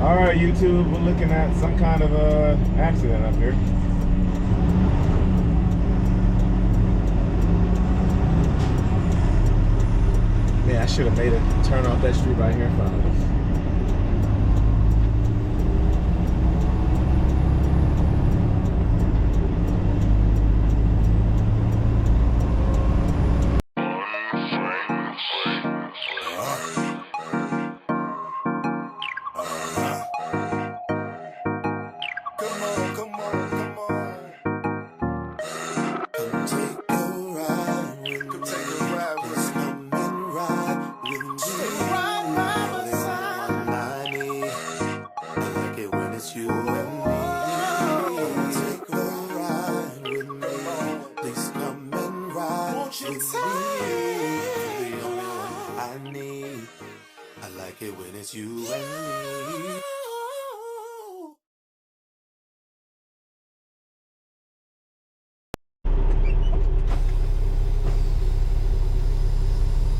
All right, YouTube, we're looking at some kind of accident up here. Man, I should have made it turn off that street right here in front of us.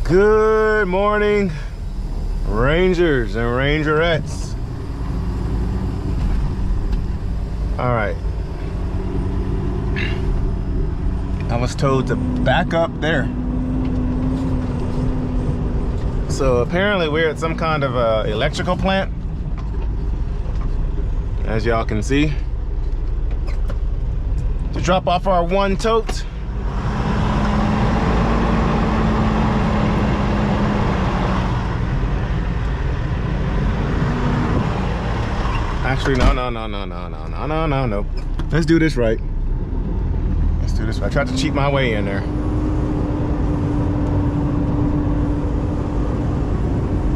Good morning, Rangers and Rangerettes. All right. I was told to back up there. So apparently we're at some kind of electrical plant, as y'all can see, to drop off our one tote. Actually, no. Let's do this right. Let's do this right. I tried to cheat my way in there.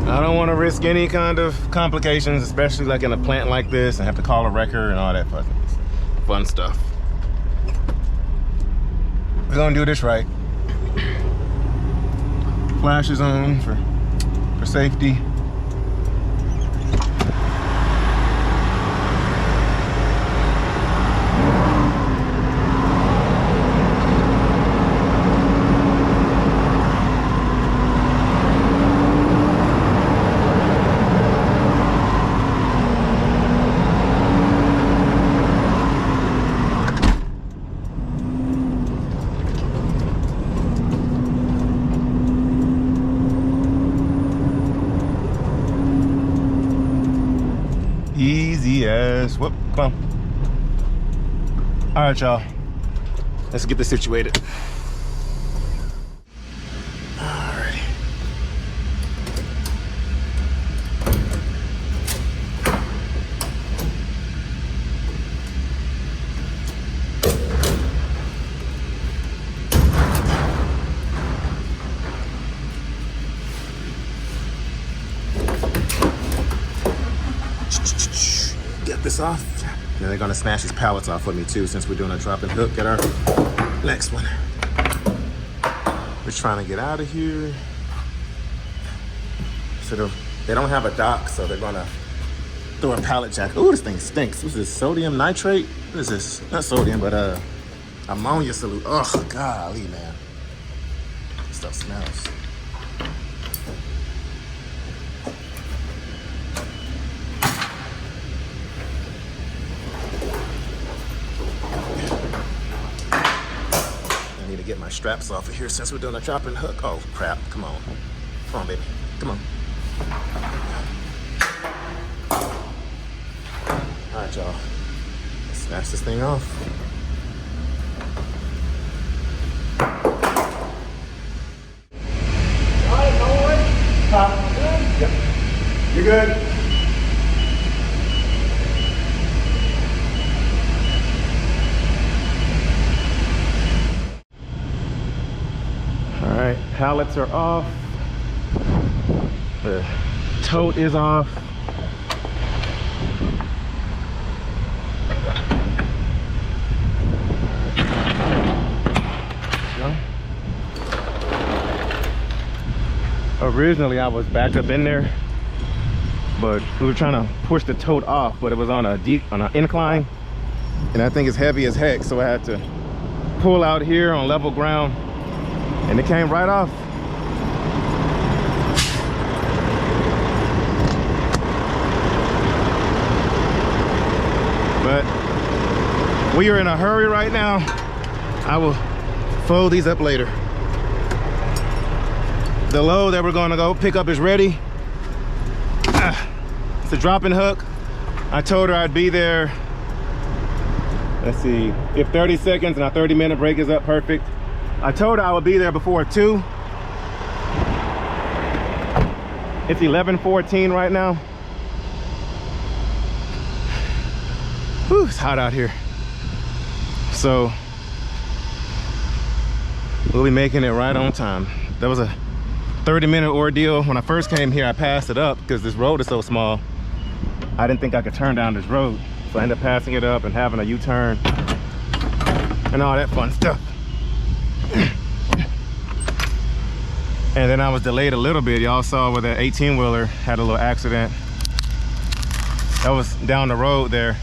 I don't want to risk any kind of complications, especially like in a plant like this, and have to call a wrecker and all that fun stuff. We're gonna do this right. Flash is on for safety. Easy as whoop. Come on. All right, y'all. Let's get this situated. Alrighty. Get this off. Then they're gonna smash these pallets off with me too, since we're doing a drop and hook at our next one. We're trying to get out of here. So they don't have a dock, so they're gonna throw a pallet jack. Ooh, this thing stinks. What's this, sodium nitrate? What is this? Not sodium, but ammonia solute. Oh, golly, man. This stuff smells. Get my straps off of here since we're doing a drop and hook. Oh crap, come on. Come on, baby. Come on. All right, y'all. Let's snatch this thing off. All right, no worries. Good? Yep. You're good. Alright, pallets are off. The tote is off. Originally I was back up in there, but we were trying to push the tote off, but it was on an incline, and that thing is heavy as heck, so I had to pull out here on level ground. And it came right off. we are in a hurry right now. I will fold these up later. The load that we're gonna go pick up is ready. It's a dropping hook. I told her I'd be there. Let's see, if 30 seconds and our 30-minute break is up, perfect. I told her I would be there before 2. It's 11:14 right now. Whew, it's hot out here. So we'll be making it right on time. That was a 30-minute ordeal. When I first came here, I passed it up because this road is so small. I didn't think I could turn down this road. So I ended up passing it up and having a U-turn and all that fun stuff. And then I was delayed a little bit. Y'all saw where the 18-wheeler had a little accident. That was down the road there.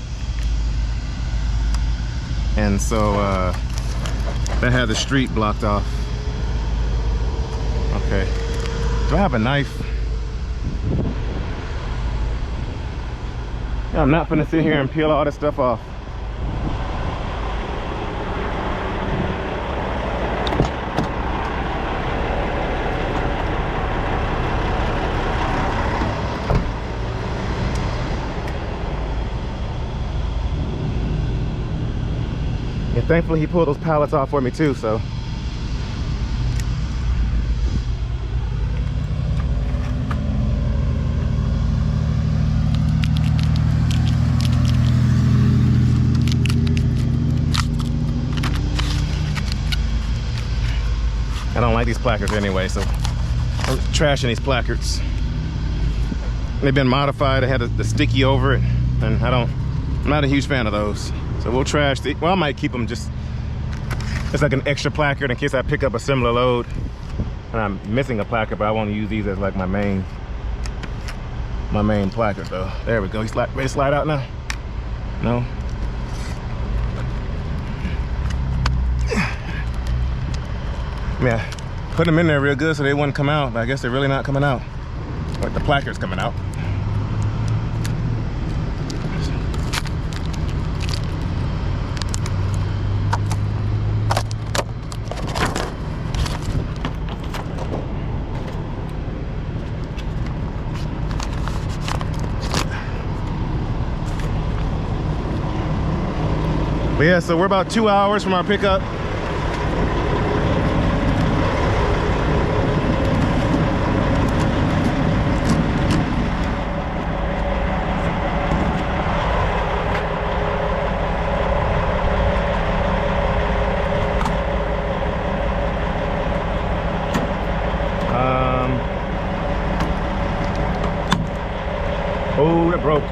And so that had the street blocked off. Okay. Do I have a knife? Yeah, I'm not gonna sit here and peel all this stuff off. And thankfully he pulled those pallets off for me too, so. I don't like these placards anyway, so I'm trashing these placards. They've been modified. They had the sticky over it, and I'm not a huge fan of those. So we'll trash the, well, I might keep them just, it's like an extra placard in case I pick up a similar load and I'm missing a placard, but I want to use these as like my main placard though. There we go. He's ready to slide out now? No? Yeah, put them in there real good so they wouldn't come out, but I guess they're really not coming out. Like the placard's coming out. But yeah, so we're about 2 hours from our pickup. Oh, it broke.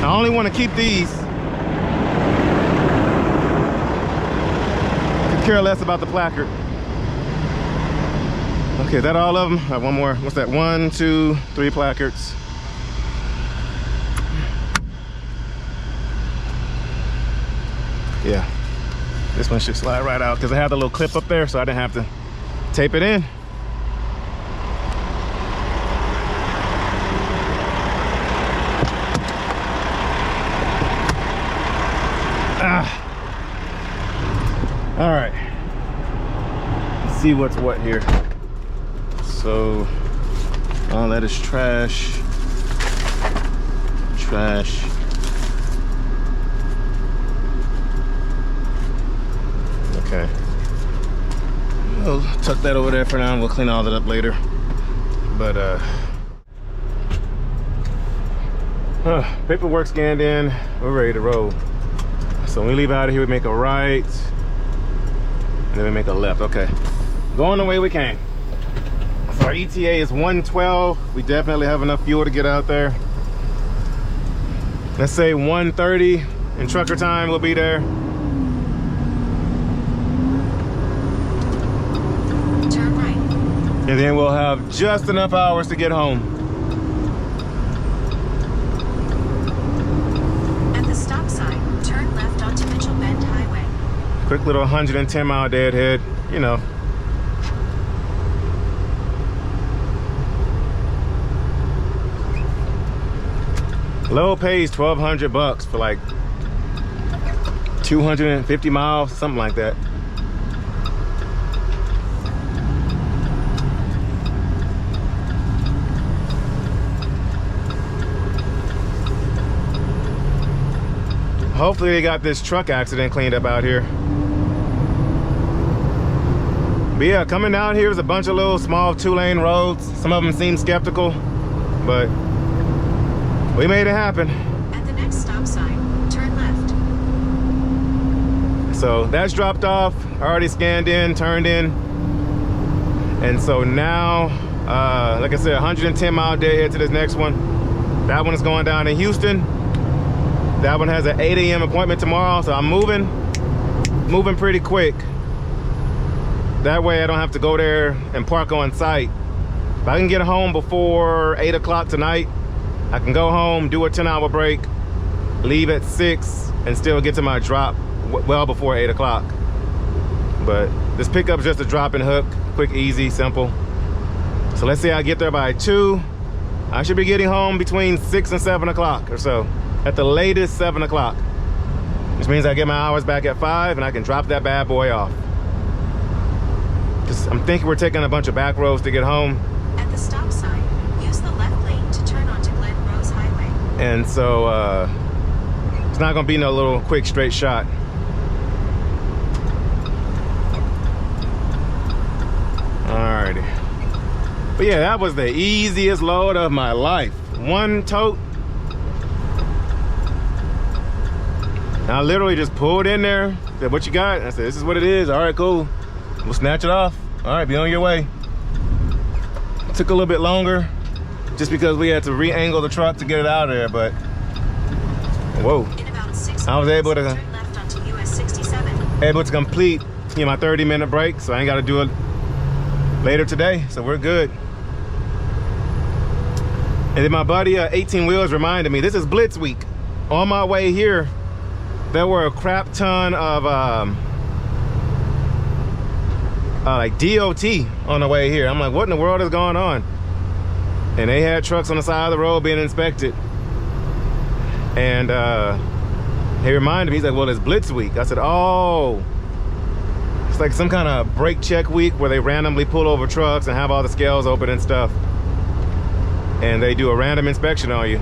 I only want to keep these. Care less about the placard. Okay, is that all of them? I have one more. What's that? 1, 2, 3 placards. Yeah, this one should slide right out because I had the little clip up there, so I didn't have to tape it in. All right, let's see what's what here. So all that is trash. Okay, we'll tuck that over there for now and we'll clean all that up later. But paperwork scanned in, we're ready to roll. So when we leave out of here, we make a right and then we make a left. Okay, going the way we came. So our ETA is 1:12. We definitely have enough fuel to get out there. Let's say 1:30 in trucker time, we'll be there. And then we'll have just enough hours to get home. At the stop sign, turn left onto Mitchell Bend Highway. Quick little 110 mile deadhead, you know. Low pays $1,200 for like 250 miles, something like that. Hopefully they got this truck accident cleaned up out here. But yeah, coming down here is a bunch of little small 2-lane roads. Some of them seem skeptical, but we made it happen. At the next stop sign, turn left. So that's dropped off, already scanned in, turned in. And so now, like I said, 110 mile deadhead to this next one. That one is going down in Houston. That one has an 8 a.m. appointment tomorrow, so I'm moving pretty quick. That way I don't have to go there and park on site. If I can get home before 8 o'clock tonight, I can go home, do a 10-hour break, leave at 6, and still get to my drop well before 8 o'clock. But this pickup's just a drop and hook, quick, easy, simple. So let's say I get there by 2. I should be getting home between 6 and 7 o'clock or so. At the latest, 7 o'clock. Which means I get my hours back at 5 and I can drop that bad boy off. Because I'm thinking we're taking a bunch of back roads to get home. At the stop sign, use the left lane to turn onto Glen Rose Highway. And so it's not gonna be no little quick straight shot. Alrighty. But yeah, that was the easiest load of my life. One tote. I literally just pulled in there, said, what you got? I said, this is what it is. All right, cool. We'll snatch it off. All right, be on your way. It took a little bit longer just because we had to re-angle the truck to get it out of there, but whoa. In about 6 I was able to turn left onto US 67. complete my 30-minute break, so I ain't got to do it later today, so we're good. And then my buddy 18 Wheels reminded me, this is Blitz Week. On my way here, there were a crap ton of like DOT on the way here. I'm like, what in the world is going on? And they had trucks on the side of the road being inspected. And he reminded me, he's like, well, it's Blitz Week. I said, oh, it's like some kind of brake check week where they randomly pull over trucks and have all the scales open and stuff. And they do a random inspection on you.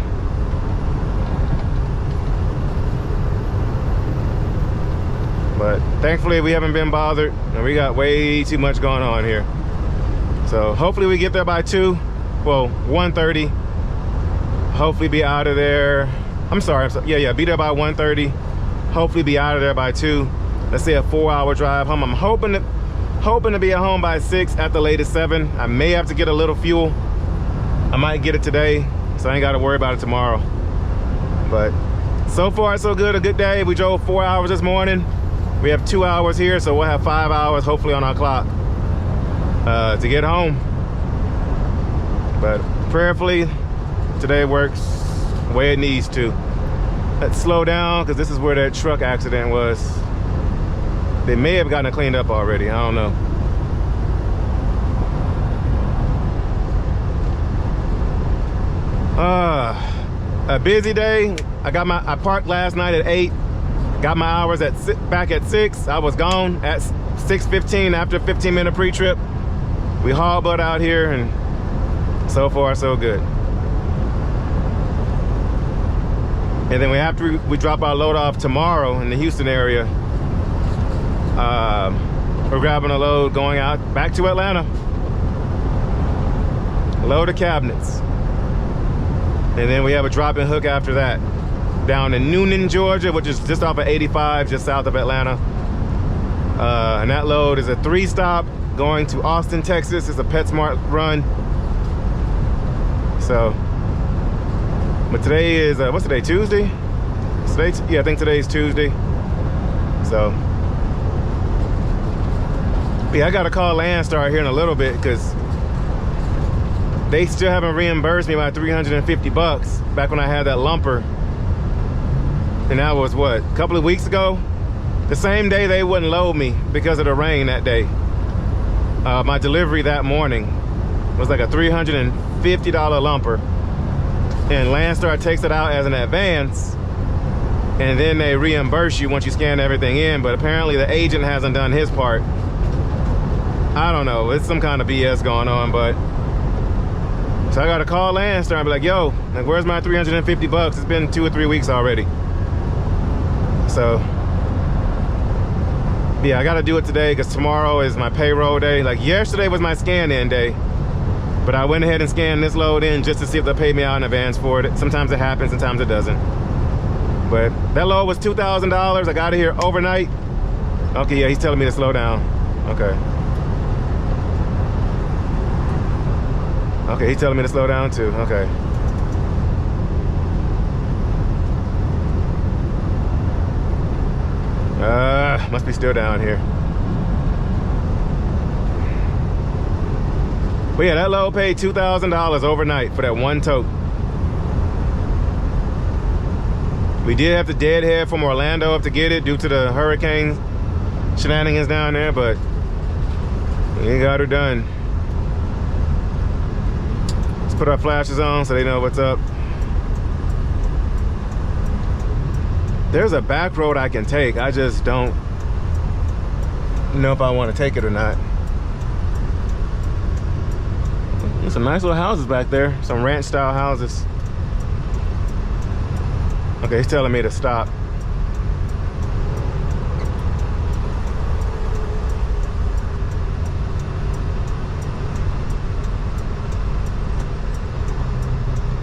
But thankfully we haven't been bothered and we got way too much going on here. So hopefully we get there by 2, well, 1:30. Hopefully be out of there. I'm sorry, yeah, be there by 1:30. Hopefully be out of there by 2. Let's say a 4-hour drive home. I'm hoping to be at home by 6, at the latest 7. I may have to get a little fuel. I might get it today, so I ain't gotta worry about it tomorrow. But so far so good, a good day. We drove 4 hours this morning. We have 2 hours here, so we'll have 5 hours hopefully on our clock to get home. But prayerfully, today works the way it needs to. Let's slow down because this is where that truck accident was. They may have gotten it cleaned up already, I don't know. A busy day. I parked last night at 8. Got my hours back at 6. I was gone at 6:15 after a 15-minute pre-trip. We haul butt out here and so far so good. And then after we drop our load off tomorrow in the Houston area, we're grabbing a load going out back to Atlanta. Load of cabinets. And then we have a drop and hook after that down in Noonan, Georgia, which is just off of 85, just south of Atlanta. And that load is a 3-stop going to Austin, Texas. It's a PetSmart run. So, but today is, what's today, Tuesday? Yeah, I think today's Tuesday. So, yeah, I gotta call Landstar here in a little bit because they still haven't reimbursed me my 350 bucks back when I had that lumper. And that was what, a couple of weeks ago? The same day they wouldn't load me because of the rain that day. My delivery that morning was like a $350 lumper. And Landstar takes it out as an advance, and then they reimburse you once you scan everything in. But apparently the agent hasn't done his part. I don't know, it's some kind of BS going on, but so I gotta call Landstar and be like, yo, like, where's my 350 bucks? It's been 2 or 3 weeks already. So yeah, I gotta do it today because tomorrow is my payroll day. Like, yesterday was my scan in day, but I went ahead and scanned this load in just to see if they'll pay me out in advance for it. Sometimes it happens, sometimes it doesn't. But that load was $2,000. I got it here overnight. Okay, yeah, he's telling me to slow down. Okay. Okay, he's telling me to slow down too. Okay. Must be still down here. But yeah, that load paid $2,000 overnight for that one tote. We did have to deadhead from Orlando up to get it due to the hurricane shenanigans down there, but we got her done. Let's put our flashes on so they know what's up. There's a back road I can take. I just don't know if I want to take it or not. There's some nice little houses back there. Some ranch style houses. Okay, he's telling me to stop.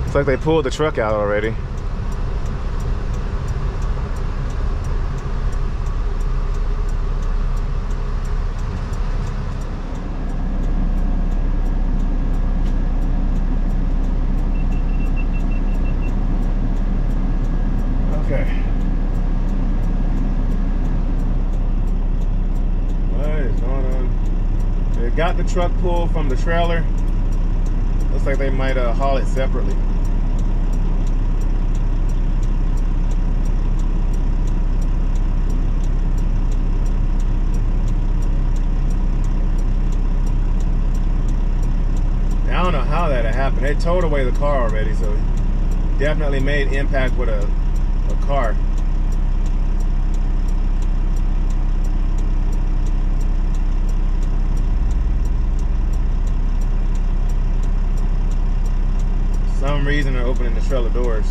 Looks like they pulled the truck out already. Got the truck pulled from the trailer. Looks like they might haul it separately. I don't know how that happened. They towed away the car already, so definitely made impact with a car. Some reason they're opening the trailer doors.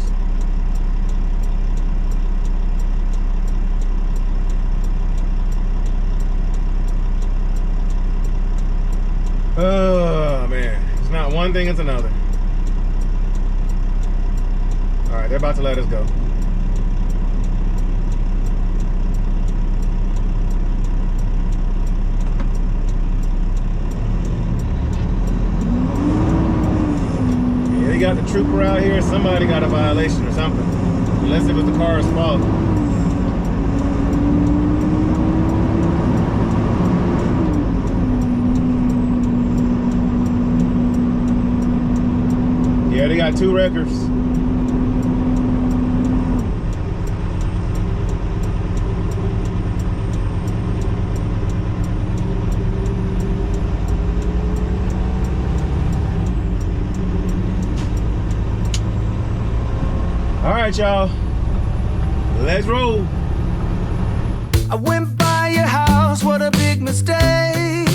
Oh man, it's not one thing, it's another. All right, they're about to let us go. Got the trooper out here, somebody got a violation or something, unless it was the car's fault. Yeah, they got 2 records. All right, y'all, let's roll. I went by your house, what a big mistake.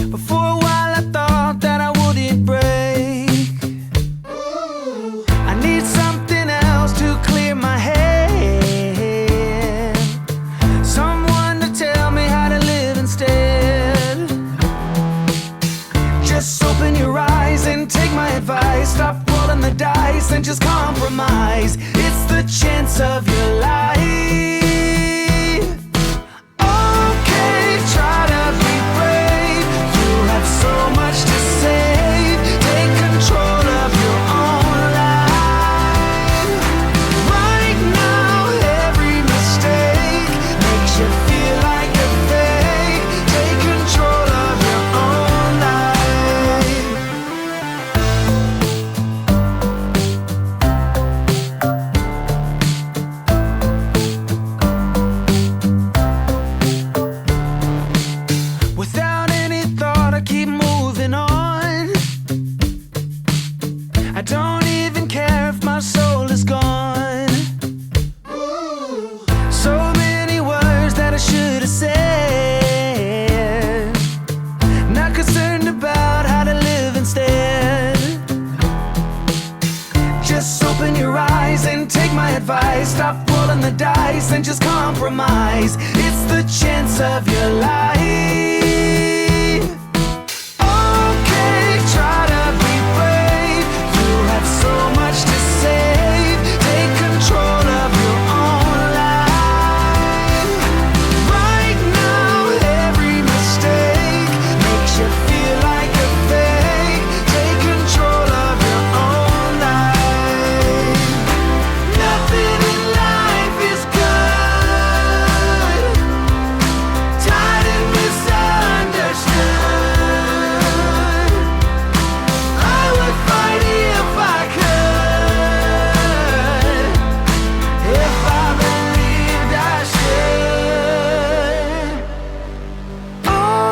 But for a while I thought that I wouldn't break. I need something else to clear my head. Someone to tell me how to live instead. Just open your eyes and take my advice. Stop rolling the dice and just compromise. It's the chance of your life. Okay, try to be brave. You have so much to save. Take control of your own life. Right now, every mistake makes you feel like a fake. Take control of your own life. my soul is gone. So many words that I should have said. Not concerned about how to live instead. Just open your eyes and take my advice. Stop rolling the dice and just compromise. It's the chance of your life. Okay, try to be brave. You have so much to save. Take control of your own life. Right now, every mistake makes you feel like a fake. Take control of your own life. Nothing in life is good. Tired and misunderstood. I would fight if I could. If I believed I should.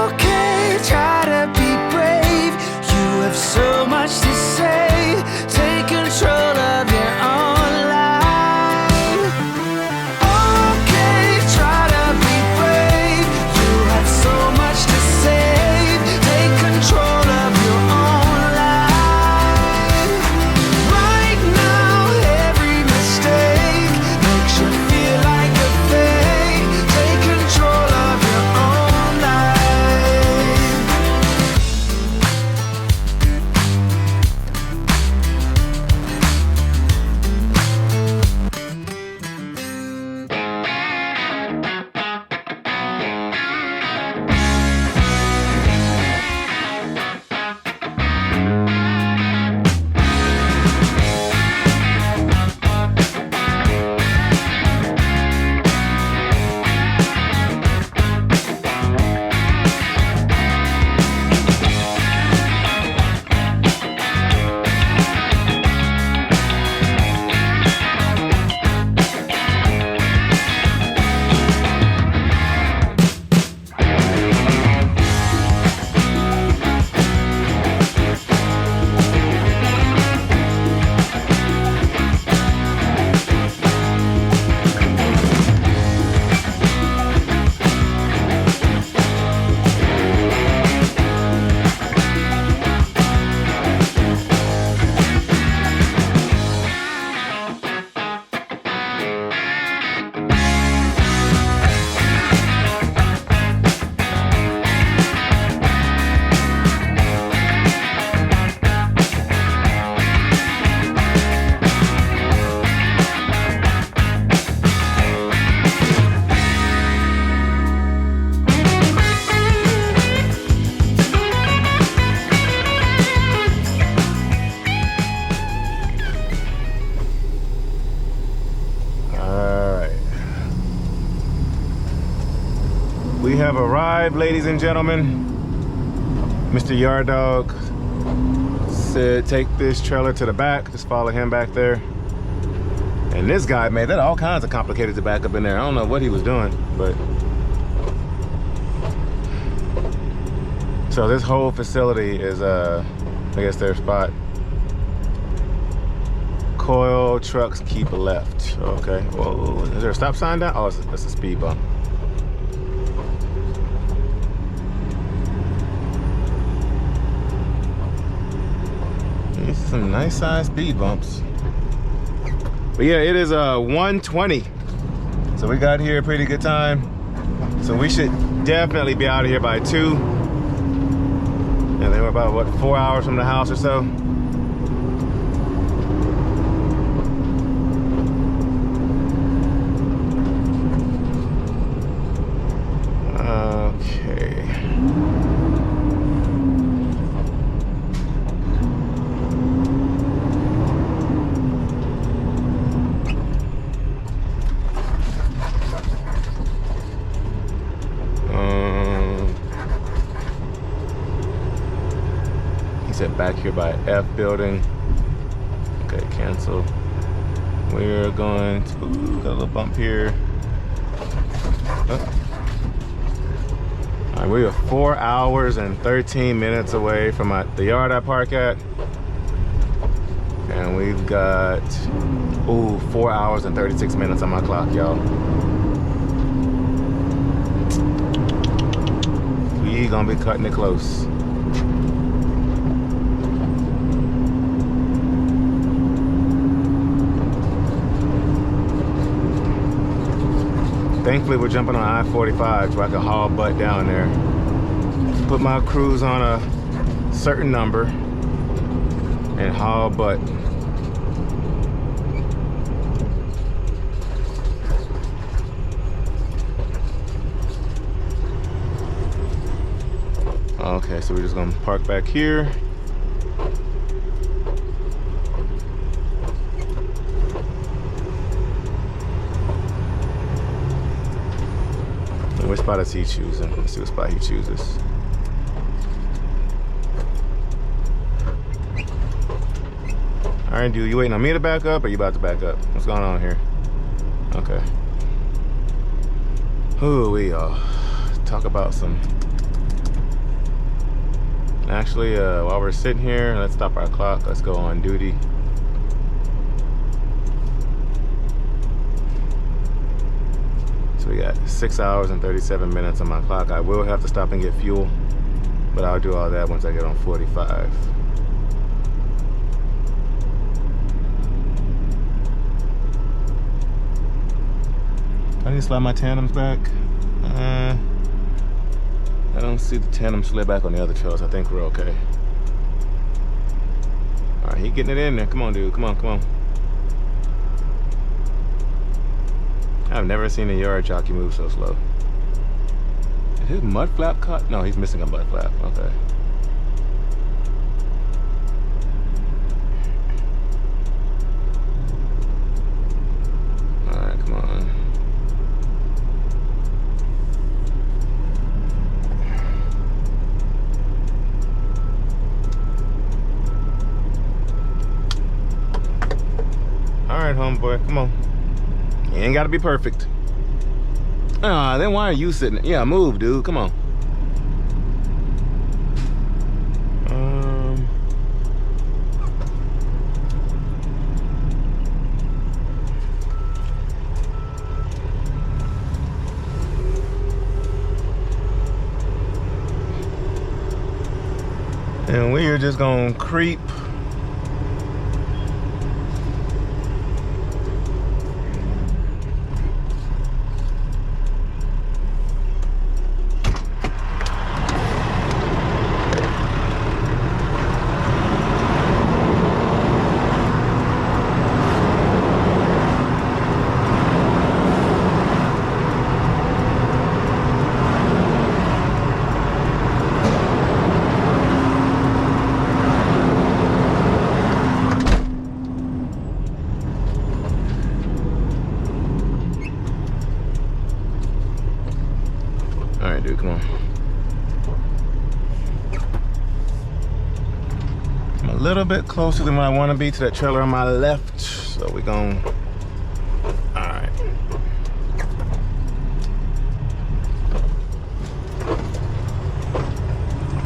Okay, try to be brave. You have so much to say. Take control of your own life. Okay, try to be brave. You have so much to save. Take control of your own life. Right now, every mistake makes you feel like a fake. Take control of your own life. We have arrived, ladies and gentlemen. Mr. Yard Dog said take this trailer to the back. Just follow him back there. And this guy made that all kinds of complicated to back up in there. I don't know what he was doing, but. So this whole facility is, I guess their spot. Coil trucks keep left. Okay, whoa, is there a stop sign down? Oh, that's a speed bump. Some nice sized speed bumps. But yeah, it is 1:20. So we got here a pretty good time. So we should definitely be out of here by 2. And then we're about, what, 4 hours from the house or so. Okay. Set back here by F building. Okay, cancel. We're going to got a little bump here. Oh. All right, we are 4 hours and 13 minutes away from the yard I park at, And we've got, ooh, 4 hours and 36 minutes on my clock, y'all. We gonna be cutting it close. Thankfully, we're jumping on I-45 so I can haul butt down there. Put my cruise on a certain number and haul butt. Okay, so we're just gonna park back here. What spot is he choosing? Let's see what spot he chooses. All right, dude, you waiting on me to back up or you about to back up? What's going on here? Okay. Ooh, we talk about some. Actually, while we're sitting here, let's stop our clock. Let's go on duty. So we got 6 hours and 37 minutes on my clock. I will have to stop and get fuel, but I'll do all that once I get on 45. I need to slide my tandems back. I don't see the tandem slid back on the other trails. I think we're okay. All right, he getting it in there. Come on, dude. Come on, come on. I've never seen a yard jockey move so slow. Is his mud flap cut? No, he's missing a mud flap. Okay. All right, come on. All right, homeboy, come on. You ain't gotta be perfect. Ah, then why are you sitting there? Yeah, move, dude. Come on. And we are just gonna creep. Come on. I'm a little bit closer than what I want to be to that trailer on my left, so we're going. All right.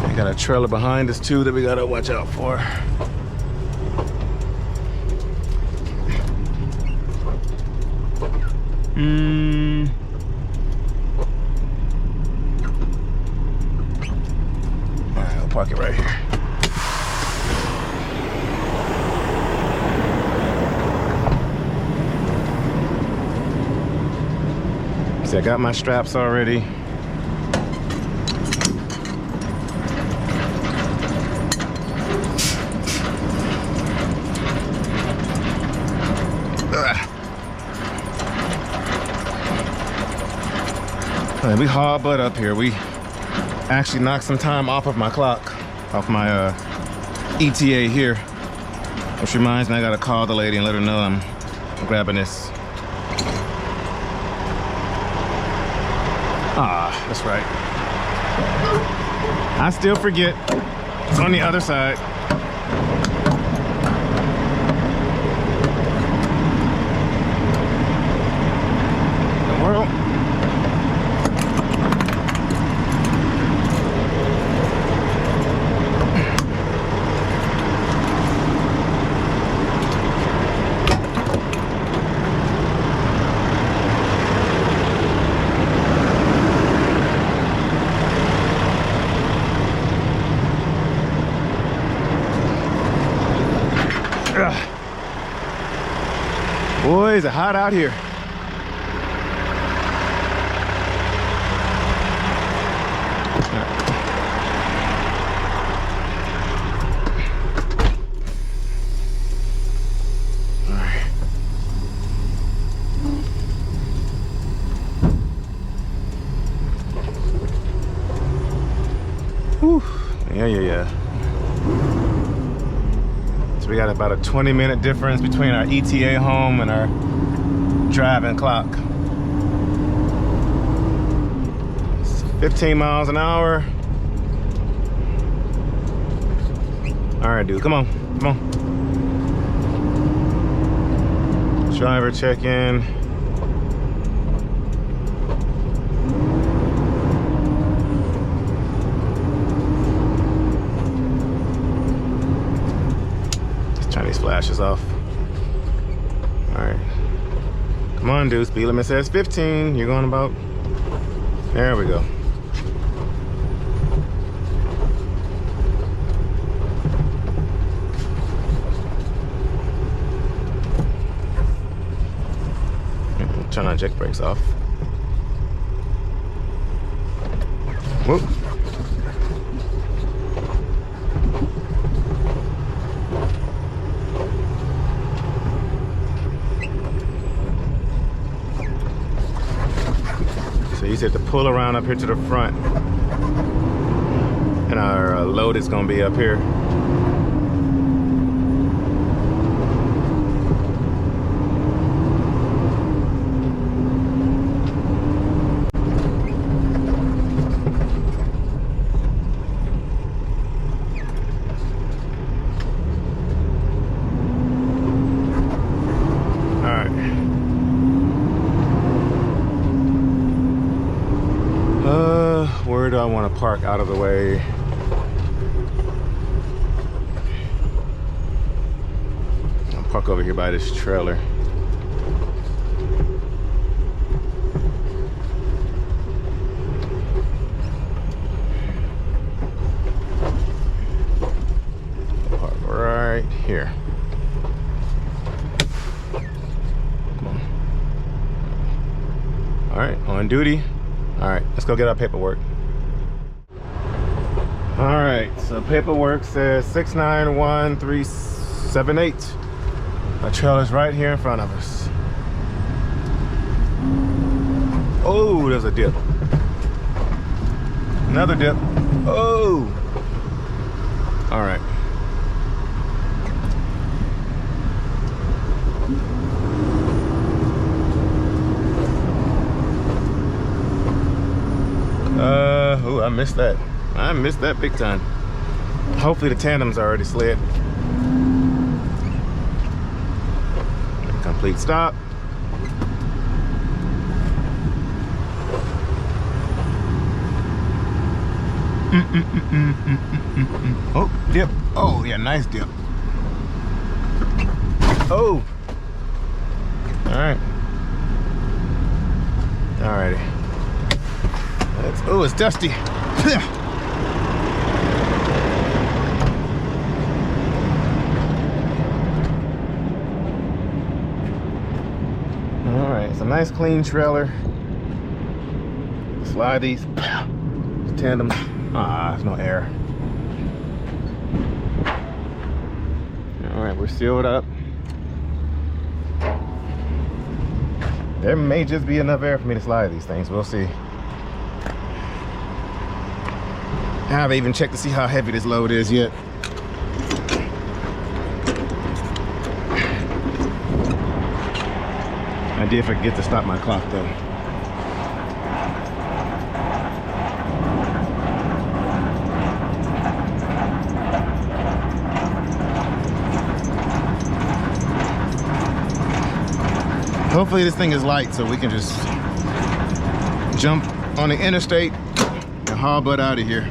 We got a trailer behind us too that we gotta watch out for. Park it right here. See, I got my straps already. We haul butt up here. We actually knocked some time off of my clock, off my ETA here. Which reminds me, I gotta call the lady and let her know I'm grabbing this. Ah, that's right. I still forget. It's on the other side. The world. Boy, is it hot out here. Whew. Yeah. So we got about a 20-minute difference between our ETA home and our driving clock. It's 15 miles an hour. All right, dude, come on. Driver check-in. Flashes off. All right, come on, dude. Speed limit says 15. You're going about. There we go. Turn our jack brakes off. Whoop. You just have to pull around up here to the front, and our load is going to be up here. Where do I want to park out of the way? I'll park over here by this trailer. Park right here. Come on. All right, on duty. All right, let's go get our paperwork. All right, so paperwork says 691378. My trailer's right here in front of us. Oh, there's a dip. Another dip. Oh. All right. Oh, I missed that. I missed that big time. Hopefully the tandem's already slid. Complete stop. Oh, dip. Oh, yeah, nice dip. Oh. All right. Alrighty. Oh, it's dusty. Alright, it's a nice clean trailer. Slide these tandems. There's no air. Alright, we're sealed up. There may just be enough air for me to slide these things. We'll see. I haven't even checked to see how heavy this load is yet. I did forget to stop my clock though. Hopefully this thing is light so we can just jump on the interstate and haul butt out of here.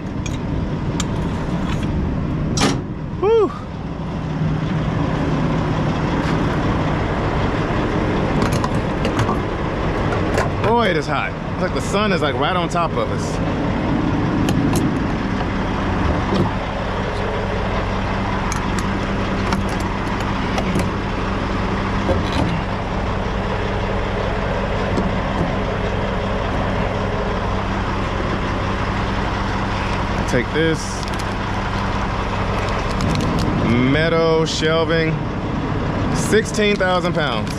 Woo! Boy, it is hot. It's like the sun is like right on top of us. take this. Metal shelving, 16,000 pounds.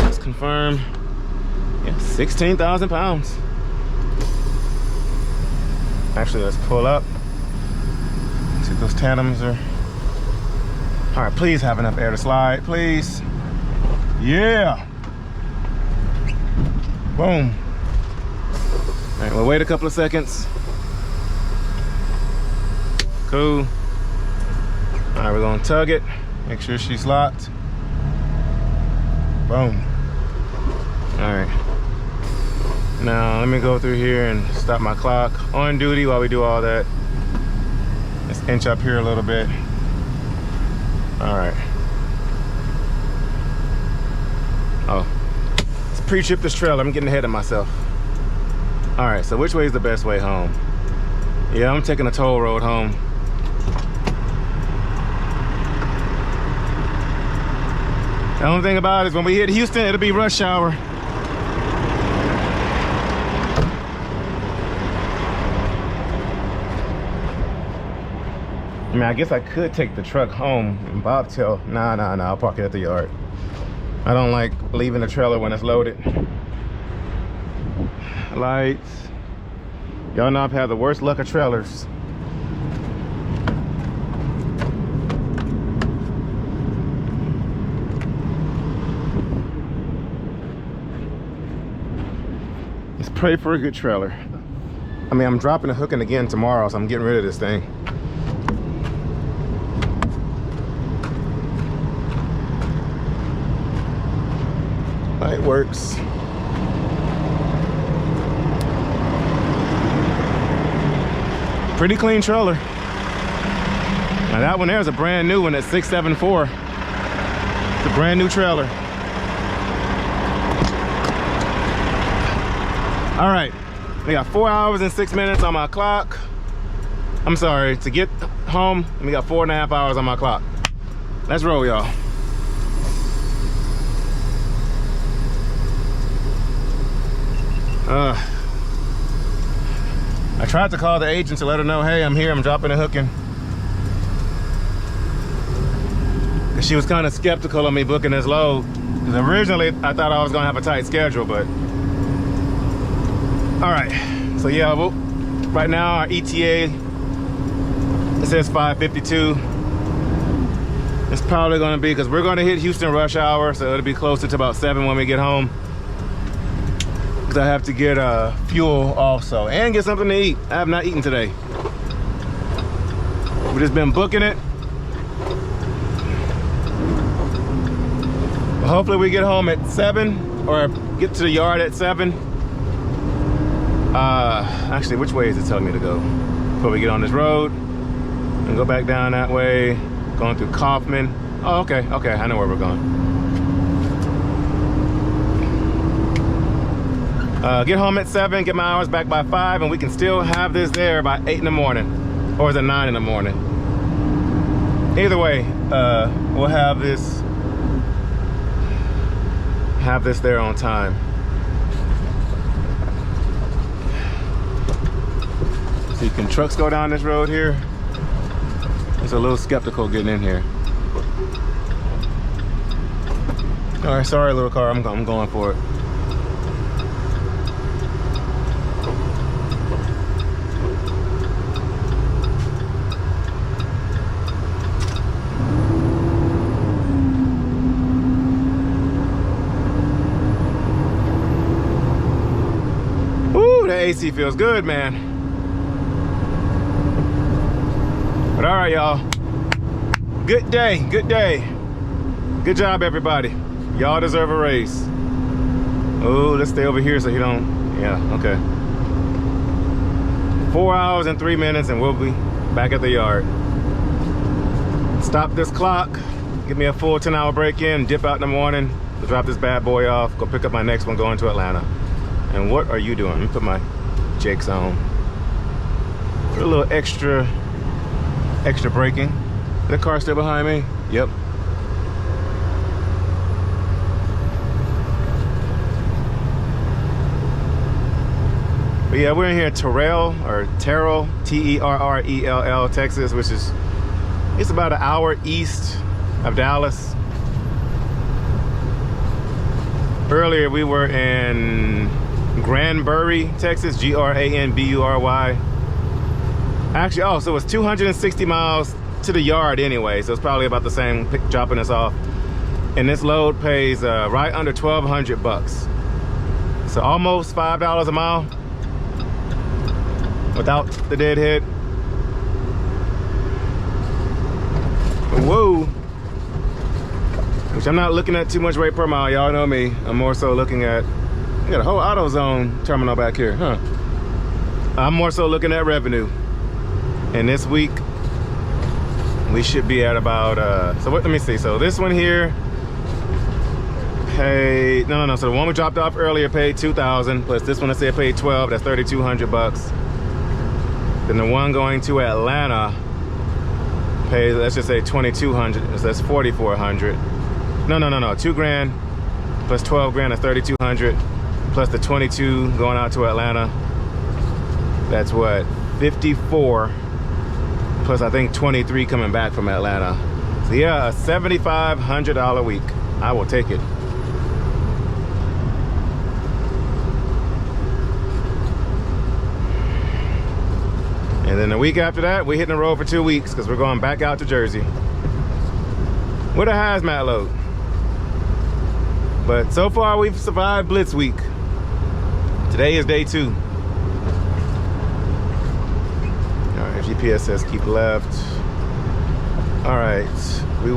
Let's confirm. Yeah, 16,000 pounds. Actually, let's pull up. See if those tandems are. All right, please have enough air to slide, please. Yeah. Boom. All right, we'll wait a couple of seconds. Cool. All right, we're gonna tug it. Make sure she's locked. Boom. All right. Now, let me go through here and stop my clock on duty while we do all that. Let's inch up here a little bit. All right. Oh, let's pre-trip this trailer. I'm getting ahead of myself. All right, so which way is the best way home? Yeah, I'm taking a toll road home. The only thing about it is when we hit Houston, it'll be rush hour. I mean, I guess I could take the truck home and bobtail. Nah, I'll park it at the yard. I don't like leaving the trailer when it's loaded. Lights. Y'all know I've had the worst luck of trailers. Let's pray for a good trailer. I mean, I'm dropping the hooking again tomorrow, so I'm getting rid of this thing. Light works. Pretty clean trailer. Now that one there is a brand new one at 674. It's a brand new trailer. All right, we got 4 hours and 6 minutes on my clock. I'm sorry, to get home, we got 4.5 hours on my clock. Let's roll, y'all. I tried to call the agent to let her know, hey, I'm here, I'm dropping a hooking. She was kind of skeptical of me booking this load. Because originally, I thought I was gonna have a tight schedule, but. All right, so yeah, well, right now our ETA, it says 5:52. It's probably gonna be, because we're gonna hit Houston rush hour, so it'll be closer to about 7 when we get home. Because I have to get fuel also and get something to eat. I have not eaten today. We've just been booking it. But hopefully we get home at 7 or get to the yard at 7. Actually, which way is it telling me to go? Before we get on this road and go back down that way, going through Kaufman. Oh, okay, I know where we're going. Get home at 7, get my hours back by 5, and we can still have this there by 8 in the morning. Or is it 9 in the morning? Either way, we'll have this there on time. See, can trucks go down this road here? It's a little skeptical getting in here. All right, sorry, little car, I'm going for it. AC feels good, man. But all right, y'all. Good day, good day. Good job, everybody. Y'all deserve a raise. Oh, let's stay over here so you don't, yeah, okay. 4 hours and 3 minutes and we'll be back at the yard. Stop this clock, give me a full 10-hour break in, dip out in the morning, drop this bad boy off, go pick up my next one going to Atlanta. And what are you doing? Let me put my Jakes on. For a little extra braking. The car still behind me? Yep. But yeah, we're in here in Terrell, T-E-R-R-E-L-L, Texas, which is, it's about an hour east of Dallas. Earlier we were in Granbury, Texas, Granbury. Actually, oh, so it's 260 miles to the yard anyway, so it's probably about the same dropping us off. And this load pays right under 1,200 bucks. So almost $5 a mile without the deadhead. Whoa. Which I'm not looking at too much rate per mile, y'all know me. I'm more so looking at, we got a whole AutoZone terminal back here, huh? I'm more so looking at revenue. And this week, we should be at about, so what, let me see. So this one here paid, no. So the one we dropped off earlier paid 2,000, plus this one I said paid 12, that's 3,200 bucks. Then the one going to Atlanta pays, let's just say 2,200, so that's 4,400. No, 2 grand plus 12 grand is 3,200, plus the 22 going out to Atlanta. That's what, 54, plus I think 23 coming back from Atlanta. So yeah, a $7,500 week. I will take it. And then the week after that, we're hitting the road for 2 weeks because we're going back out to Jersey with a hazmat load. But so far we've survived Blitz Week. Today is day 2. All right, GPS says keep left. All right, we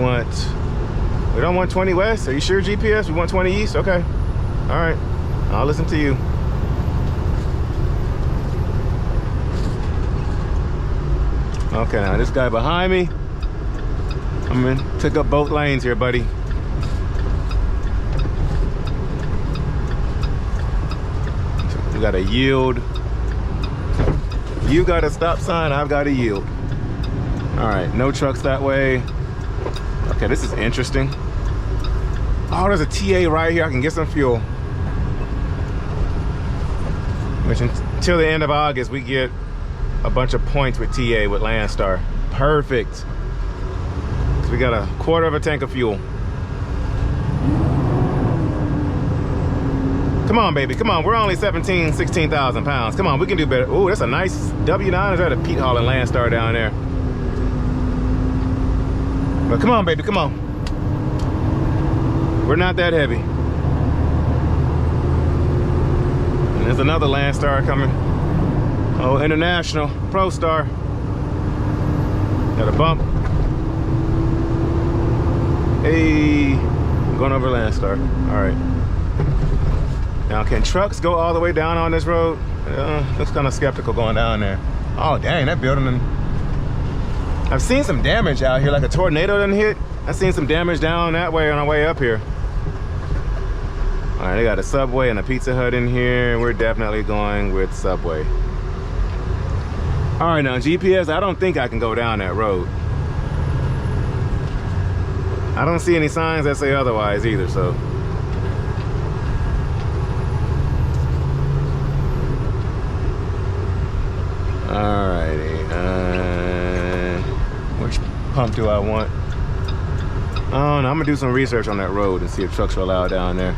don't want 20 west. Are you sure, GPS? We want 20 east? Okay. All right, I'll listen to you. Okay, now this guy behind me, I'm gonna pick up both lanes here, buddy. We gotta yield. You got a stop sign, I've got to yield. All right, no trucks that way. Okay, this is interesting. Oh, there's a TA right here. I can get some fuel. Which until the end of August, we get a bunch of points with TA with LoneStar. Perfect. So we got a quarter of a tank of fuel. Come on, baby, come on. We're only 16,000 pounds. Come on, we can do better. Ooh, that's a nice W9. Is that a Pete hauling LoneStar down there? But come on, baby, come on. We're not that heavy. And there's another LoneStar coming. Oh, International Pro Star. Got a bump. Hey, I'm going over LoneStar. All right. Now, can trucks go all the way down on this road? Looks kind of skeptical going down there. Oh, dang, that building. I've seen some damage out here, like a tornado done hit. I've seen some damage down that way on our way up here. All right, they got a Subway and a Pizza Hut in here. We're definitely going with Subway. All right, now GPS, I don't think I can go down that road. I don't see any signs that say otherwise either, so. Alrighty, which pump do I want? Oh no, I'm gonna do some research on that road and see if trucks are allowed down there.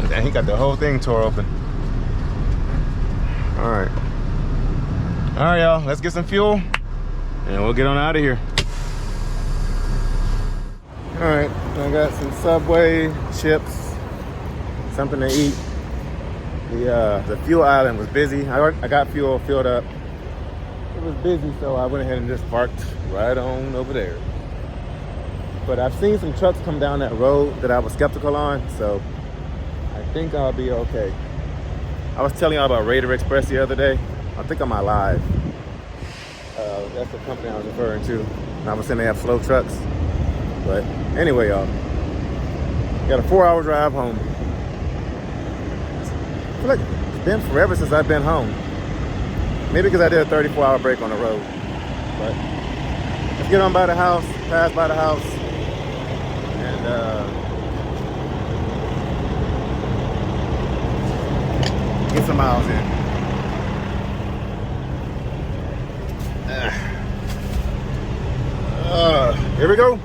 Dang, he got the whole thing tore open. Alright, y'all, let's get some fuel and we'll get on out of here. All right, I got some Subway chips, something to eat. The fuel island was busy. I got fuel filled up. It was busy, so I went ahead and just parked right on over there. But I've seen some trucks come down that road that I was skeptical on, so I think I'll be okay. I was telling y'all about Raider Express the other day. I think on my live. That's the company I was referring to. And I was saying they have flow trucks. But anyway, y'all, got a 4-hour drive home. I feel like it's been forever since I've been home. Maybe because I did a 34-hour break on the road. But let's get on by the house, pass by the house, and get some miles in. Here we go.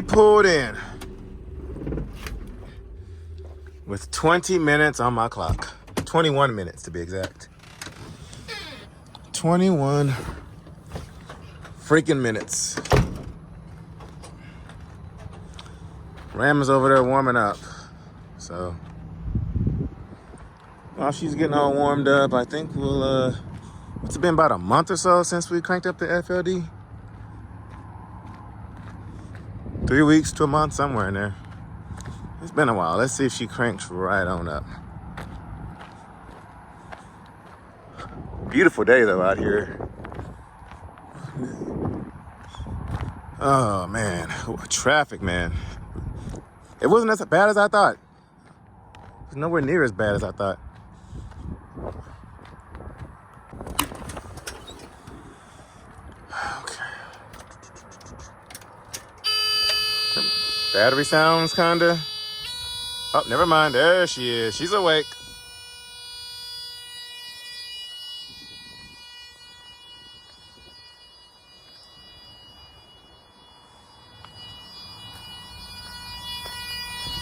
pulled in with 20 minutes on my clock. 21 minutes to be exact. 21 freaking minutes. Ram is over there warming up. So while she's getting all warmed up, I think we'll, it's been about a month or so since we cranked up the FLD. 3 weeks to a month, somewhere in there. It's been a while. Let's see if she cranks right on up. Beautiful day though out here. Oh man, traffic, man. It wasn't as bad as I thought. It's nowhere near as bad as I thought. Okay. Battery sounds kinda. Oh, never mind. There she is. She's awake.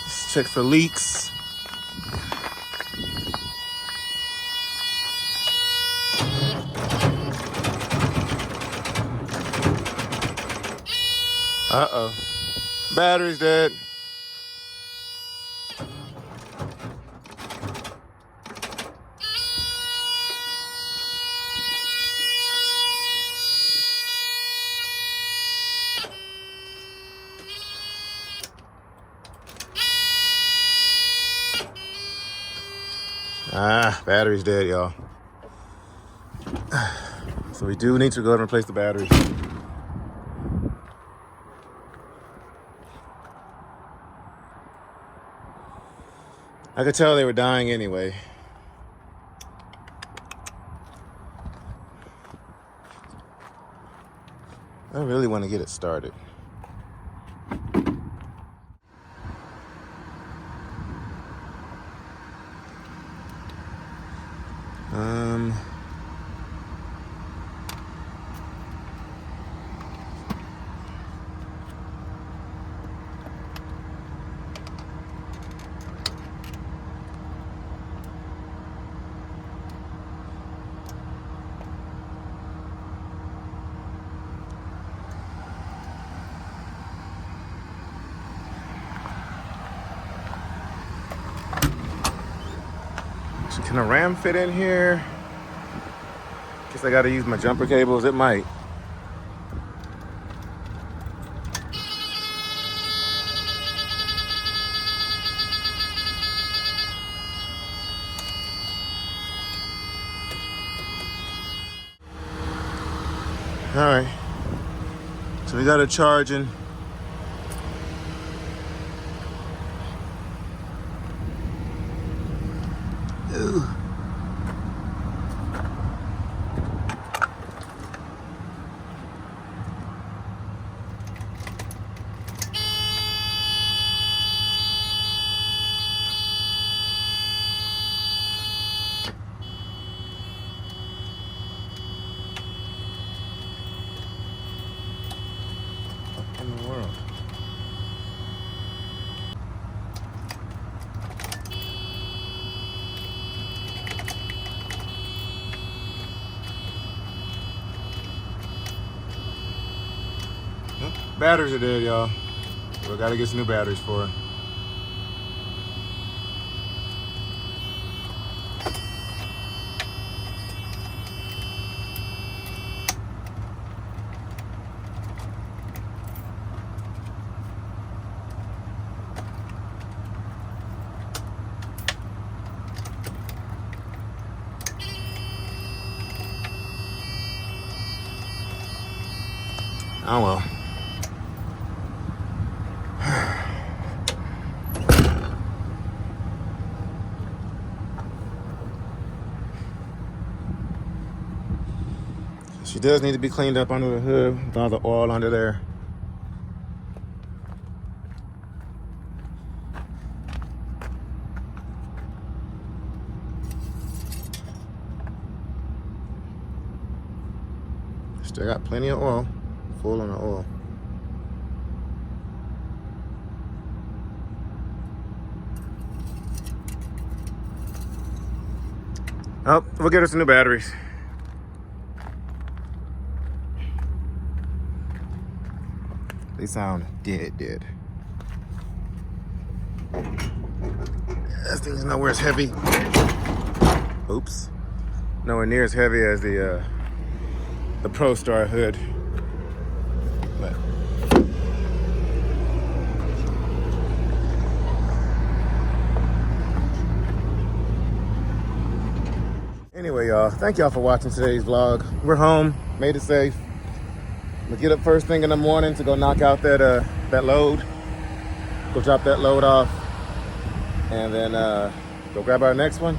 Let's check for leaks. Uh-oh. Battery's dead. Battery's dead, y'all. So we do need to go ahead and replace the battery. I could tell they were dying anyway. I really want to get it started. Can a ram fit in here? Guess I gotta use my jumper cables. It might. All right. So we got it charging. Ooh. What in the world? Batteries are dead, y'all. We gotta get some new batteries for it. Oh well. She does need to be cleaned up under the hood with all the oil under there. Still got plenty of oil, full on the oil. Oh, we'll get her some new batteries. They sound dead. This thing's nowhere as heavy. Oops. Nowhere near as heavy as the Pro Star hood. But anyway, y'all, thank y'all for watching today's vlog. We're home, made it safe. We'll get up first thing in the morning to go knock out that load. Go drop that load off. And then go grab our next one.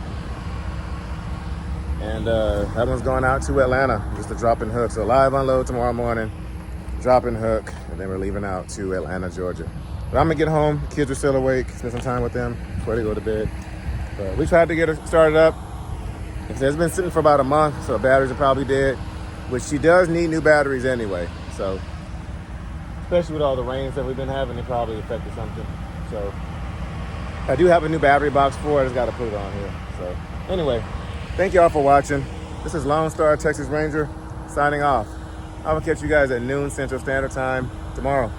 And that one's going out to Atlanta, just a drop and hook. So live unload tomorrow morning, drop and hook, and then we're leaving out to Atlanta, Georgia. But I'm gonna get home, kids are still awake, spend some time with them before they go to bed. But we tried to get her started up. It's been sitting for about a month, so the batteries are probably dead, which she does need new batteries anyway. So, especially with all the rains that we've been having, it probably affected something. So, I do have a new battery box for it, I just gotta put it on here. So, anyway, thank y'all for watching. This is LoneStarTexasRanger signing off. I will catch you guys at noon Central Standard Time tomorrow.